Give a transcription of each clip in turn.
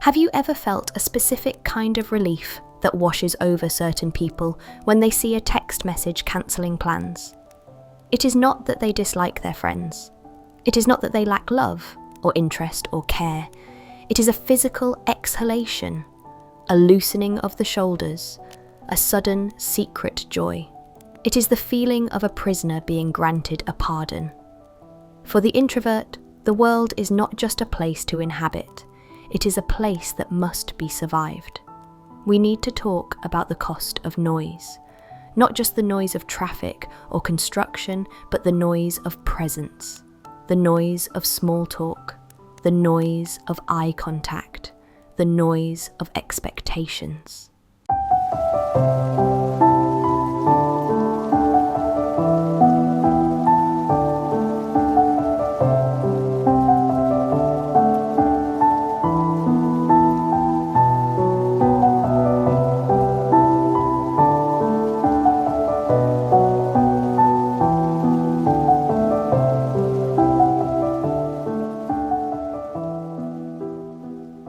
Have you ever felt a specific kind of relief that washes over certain people when they see a text message cancelling plans? It is not that they dislike their friends. It is not that they lack love or interest or care. It is a physical exhalation, a loosening of the shoulders, a sudden secret joy. It is the feeling of a prisoner being granted a pardon. For the introvert, the world is not just a place to inhabit. It is a place that must be survived. We need to talk about the cost of noise. Not just the noise of traffic or construction, but the noise of presence, the noise of small talk, the noise of eye contact, the noise of expectations.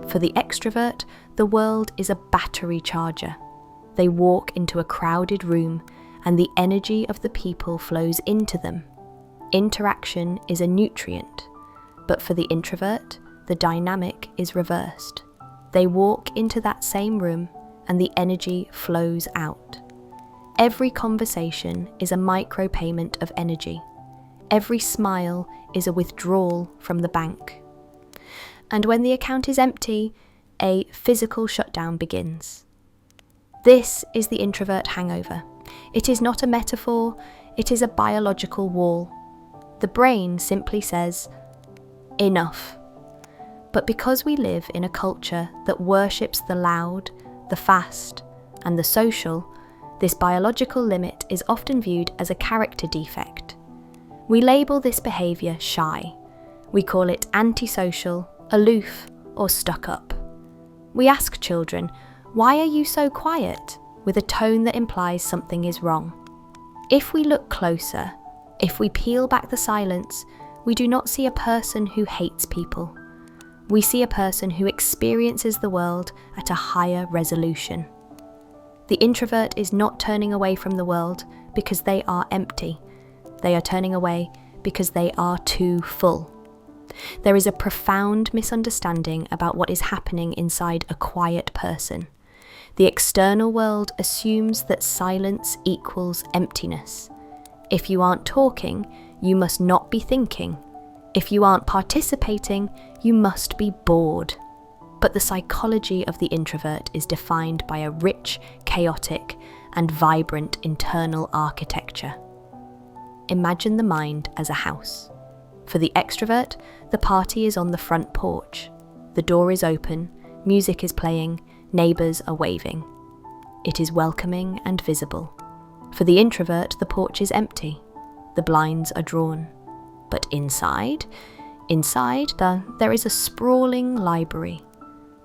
For the extrovert, the world is a battery charger. They walk into a crowded room and the energy of the people flows into them. Interaction is a nutrient, but for the introvert, the dynamic is reversed. They walk into that same room and the energy flows out. Every conversation is a micropayment of energy. Every smile is a withdrawal from the bank. And when the account is empty, a physical shutdown begins. This is the introvert hangover. It is not a metaphor, it is a biological wall. The brain simply says, enough. But because we live in a culture that worships the loud, the fast, and the social, this biological limit is often viewed as a character defect. We label this behaviour shy. We call it antisocial, aloof, or stuck up. We ask children, "Why are you so quiet?" with a tone that implies something is wrong. If we look closer, if we peel back the silence, we do not see a person who hates people. We see a person who experiences the world at a higher resolution. The introvert is not turning away from the world because they are empty. They are turning away because they are too full. There is a profound misunderstanding about what is happening inside a quiet person. The external world assumes that silence equals emptiness. If you aren't talking, you must not be thinking. If you aren't participating, you must be bored. But the psychology of the introvert is defined by a rich, chaotic, and vibrant internal architecture. Imagine the mind as a house. For the extrovert, the party is on the front porch. The door is open, music is playing, neighbours are waving. It is welcoming and visible. For the introvert, the porch is empty. The blinds are drawn. But inside, there is a sprawling library.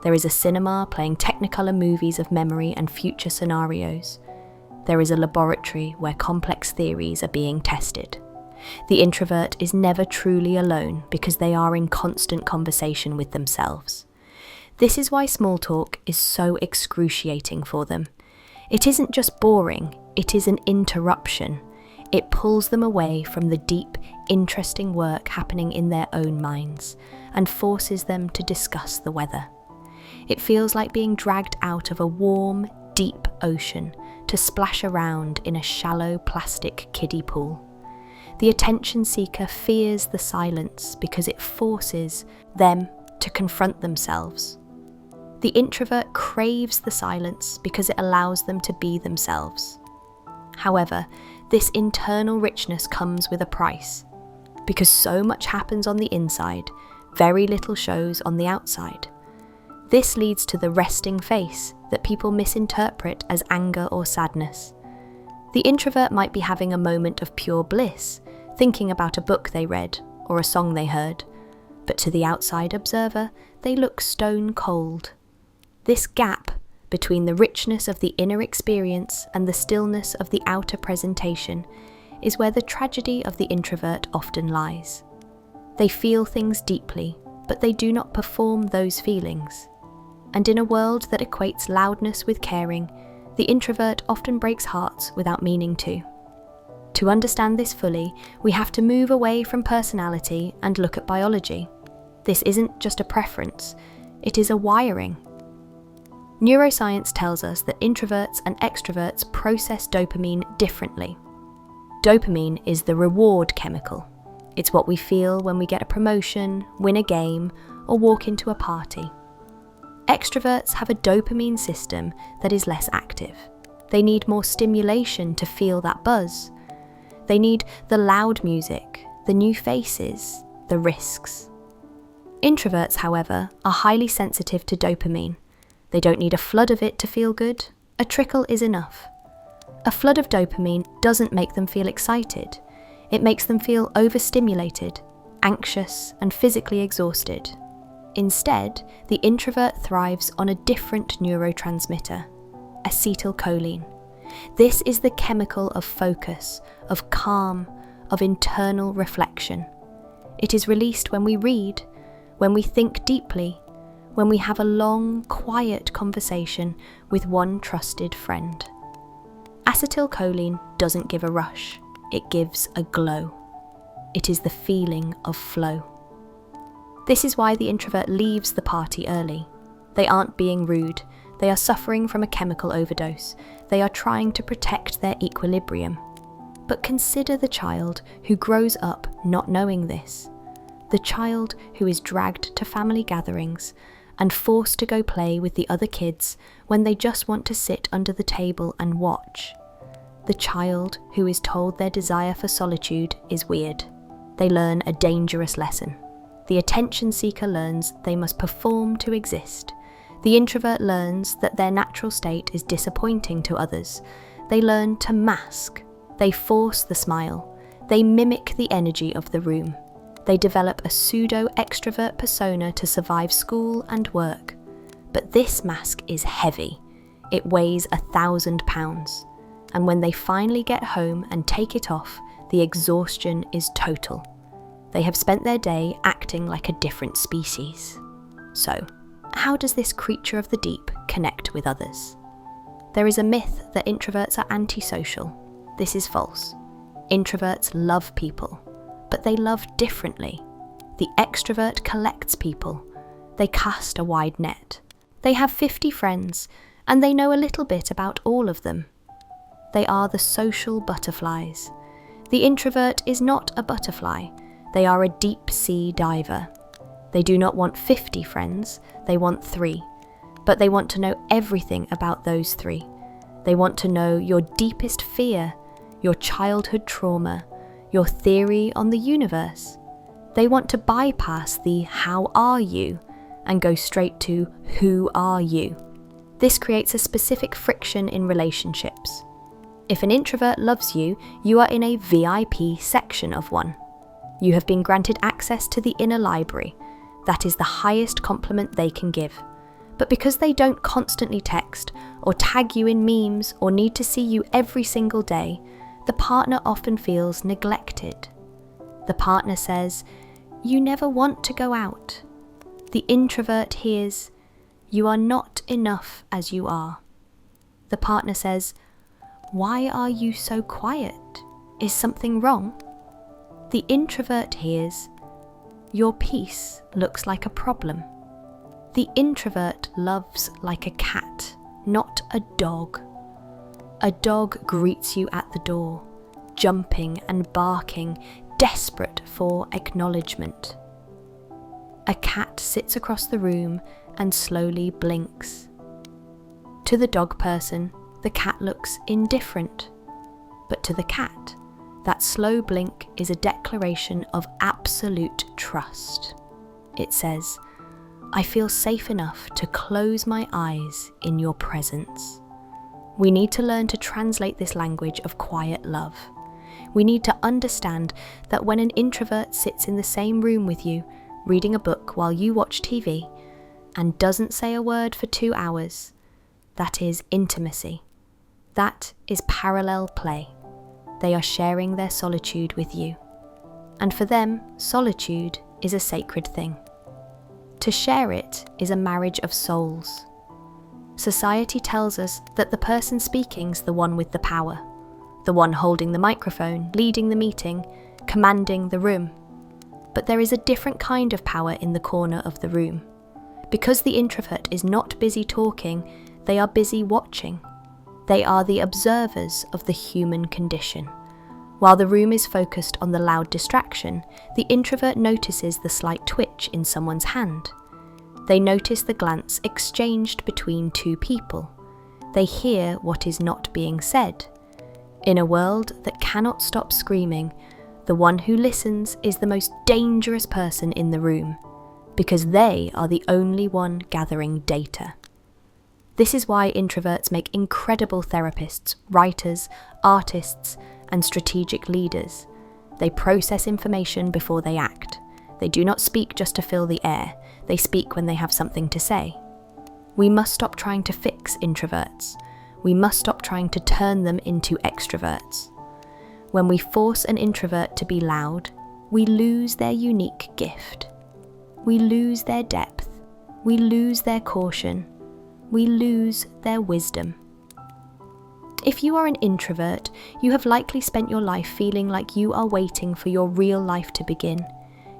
There is a cinema playing Technicolor movies of memory and future scenarios. There is a laboratory where complex theories are being tested. The introvert is never truly alone because they are in constant conversation with themselves. This is why small talk is so excruciating for them. It isn't just boring, it is an interruption. It pulls them away from the deep, interesting work happening in their own minds and forces them to discuss the weather. It feels like being dragged out of a warm, deep ocean to splash around in a shallow plastic kiddie pool. The attention seeker fears the silence because it forces them to confront themselves. The introvert craves the silence because it allows them to be themselves. However, this internal richness comes with a price. Because so much happens on the inside, very little shows on the outside. This leads to the resting face that people misinterpret as anger or sadness. The introvert might be having a moment of pure bliss, thinking about a book they read or a song they heard, but to the outside observer, they look stone cold. This gap between the richness of the inner experience and the stillness of the outer presentation is where the tragedy of the introvert often lies. They feel things deeply, but they do not perform those feelings. And in a world that equates loudness with caring, the introvert often breaks hearts without meaning to. To understand this fully, we have to move away from personality and look at biology. This isn't just a preference, it is a wiring. Neuroscience tells us that introverts and extroverts process dopamine differently. Dopamine is the reward chemical. It's what we feel when we get a promotion, win a game, or walk into a party. Extroverts have a dopamine system that is less active. They need more stimulation to feel that buzz. They need the loud music, the new faces, the risks. Introverts, however, are highly sensitive to dopamine. They don't need a flood of it to feel good. A trickle is enough. A flood of dopamine doesn't make them feel excited. It makes them feel overstimulated, anxious, and physically exhausted. Instead, the introvert thrives on a different neurotransmitter, acetylcholine. This is the chemical of focus, of calm, of internal reflection. It is released when we read, when we think deeply, when we have a long, quiet conversation with one trusted friend. Acetylcholine doesn't give a rush, it gives a glow. It is the feeling of flow. This is why the introvert leaves the party early. They aren't being rude, they are suffering from a chemical overdose. They are trying to protect their equilibrium. But consider the child who grows up not knowing this. The child who is dragged to family gatherings and forced to go play with the other kids when they just want to sit under the table and watch. The child who is told their desire for solitude is weird. They learn a dangerous lesson. The attention seeker learns they must perform to exist. The introvert learns that their natural state is disappointing to others. They learn to mask. They force the smile. They mimic the energy of the room. They develop a pseudo-extrovert persona to survive school and work. But this mask is heavy. It weighs 1,000 pounds. And when they finally get home and take it off, the exhaustion is total. They have spent their day acting like a different species. So, how does this creature of the deep connect with others? There is a myth that introverts are antisocial. This is false. Introverts love people, but they love differently. The extrovert collects people. They cast a wide net. They have 50 friends, and they know a little bit about all of them. They are the social butterflies. The introvert is not a butterfly. They are a deep-sea diver. They do not want 50 friends, they want 3. But they want to know everything about those 3. They want to know your deepest fear, your childhood trauma, your theory on the universe. They want to bypass the "how are you" and go straight to "who are you?" This creates a specific friction in relationships. If an introvert loves you, you are in a VIP section of one. You have been granted access to the inner library. That is the highest compliment they can give. But because they don't constantly text or tag you in memes or need to see you every single day, the partner often feels neglected. The partner says, "You never want to go out." The introvert hears, "You are not enough as you are." The partner says, "Why are you so quiet? Is something wrong?" The introvert hears, "Your peace looks like a problem." The introvert loves like a cat, not a dog. A dog greets you at the door, jumping and barking, desperate for acknowledgement. A cat sits across the room and slowly blinks. To the dog person, the cat looks indifferent. But to the cat, that slow blink is a declaration of absolute trust. It says, "I feel safe enough to close my eyes in your presence." We need to learn to translate this language of quiet love. We need to understand that when an introvert sits in the same room with you, reading a book while you watch TV, and doesn't say a word for 2 hours, that is intimacy. That is parallel play. They are sharing their solitude with you. And for them, solitude is a sacred thing. To share it is a marriage of souls. Society tells us that the person speaking's the one with the power, the one holding the microphone, leading the meeting, commanding the room. But there is a different kind of power in the corner of the room. Because the introvert is not busy talking, they are busy watching. They are the observers of the human condition. While the room is focused on the loud distraction, the introvert notices the slight twitch in someone's hand. They notice the glance exchanged between two people. They hear what is not being said. In a world that cannot stop screaming, the one who listens is the most dangerous person in the room, because they are the only one gathering data. This is why introverts make incredible therapists, writers, artists, and strategic leaders. They process information before they act. They do not speak just to fill the air. They speak when they have something to say. We must stop trying to fix introverts. We must stop trying to turn them into extroverts. When we force an introvert to be loud, we lose their unique gift. We lose their depth. We lose their caution. We lose their wisdom. If you are an introvert, you have likely spent your life feeling like you are waiting for your real life to begin.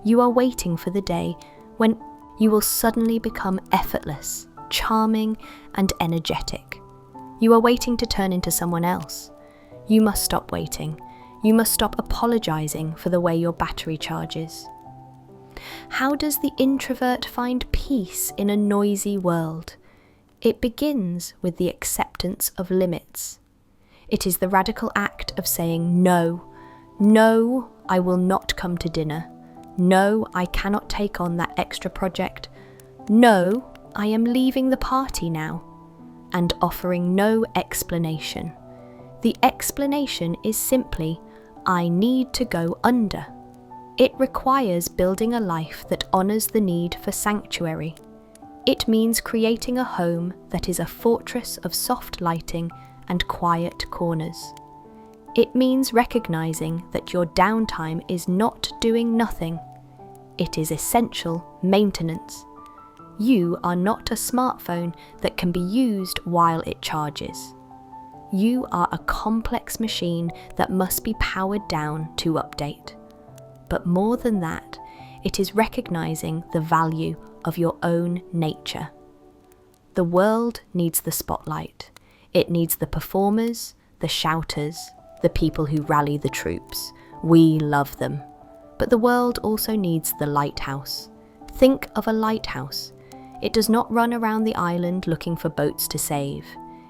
You are waiting for the day when you will suddenly become effortless, charming, and energetic. You are waiting to turn into someone else. You must stop waiting. You must stop apologizing for the way your battery charges. How does the introvert find peace in a noisy world? It begins with the acceptance of limits. It is the radical act of saying no. No, I will not come to dinner. No, I cannot take on that extra project. No, I am leaving the party now. And offering no explanation. The explanation is simply, I need to go under. It requires building a life that honours the need for sanctuary. It means creating a home that is a fortress of soft lighting and quiet corners. It means recognising that your downtime is not doing nothing. It is essential maintenance. You are not a smartphone that can be used while it charges. You are a complex machine that must be powered down to update. But more than that, it is recognising the value of your own nature. The world needs the spotlight. It needs the performers, the shouters, the people who rally the troops. We love them. But the world also needs the lighthouse. Think of a lighthouse. It does not run around the island looking for boats to save.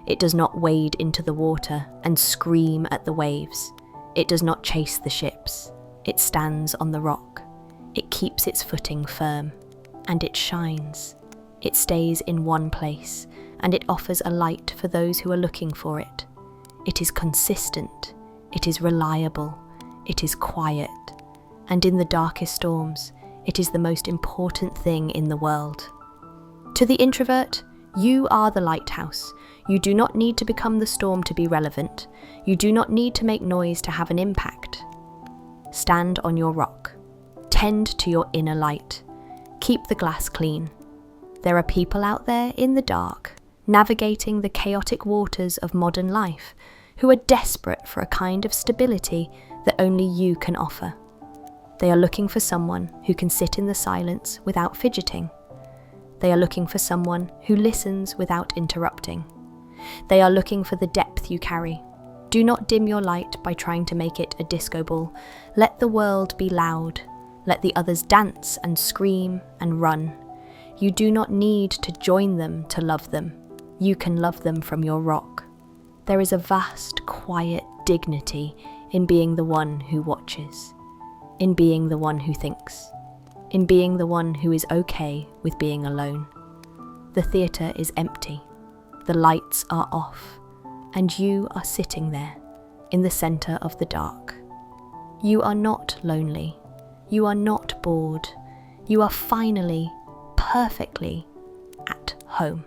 It does not wade into the water and scream at the waves. It does not chase the ships. It stands on the rock. It keeps its footing firm. And it shines. It stays in one place, and it offers a light for those who are looking for it. It is consistent. It is reliable. It is quiet. And in the darkest storms, it is the most important thing in the world. To the introvert, you are the lighthouse. You do not need to become the storm to be relevant. You do not need to make noise to have an impact. Stand on your rock. Tend to your inner light. Keep the glass clean. There are people out there in the dark, navigating the chaotic waters of modern life, who are desperate for a kind of stability that only you can offer. They are looking for someone who can sit in the silence without fidgeting. They are looking for someone who listens without interrupting. They are looking for the depth you carry. Do not dim your light by trying to make it a disco ball. Let the world be loud. Let the others dance and scream and run. You do not need to join them to love them. You can love them from your rock. There is a vast, quiet dignity in being the one who watches, in being the one who thinks, in being the one who is okay with being alone. The theatre is empty. The lights are off, and you are sitting there in the centre of the dark. You are not lonely. You are not bored. You are finally, perfectly at home.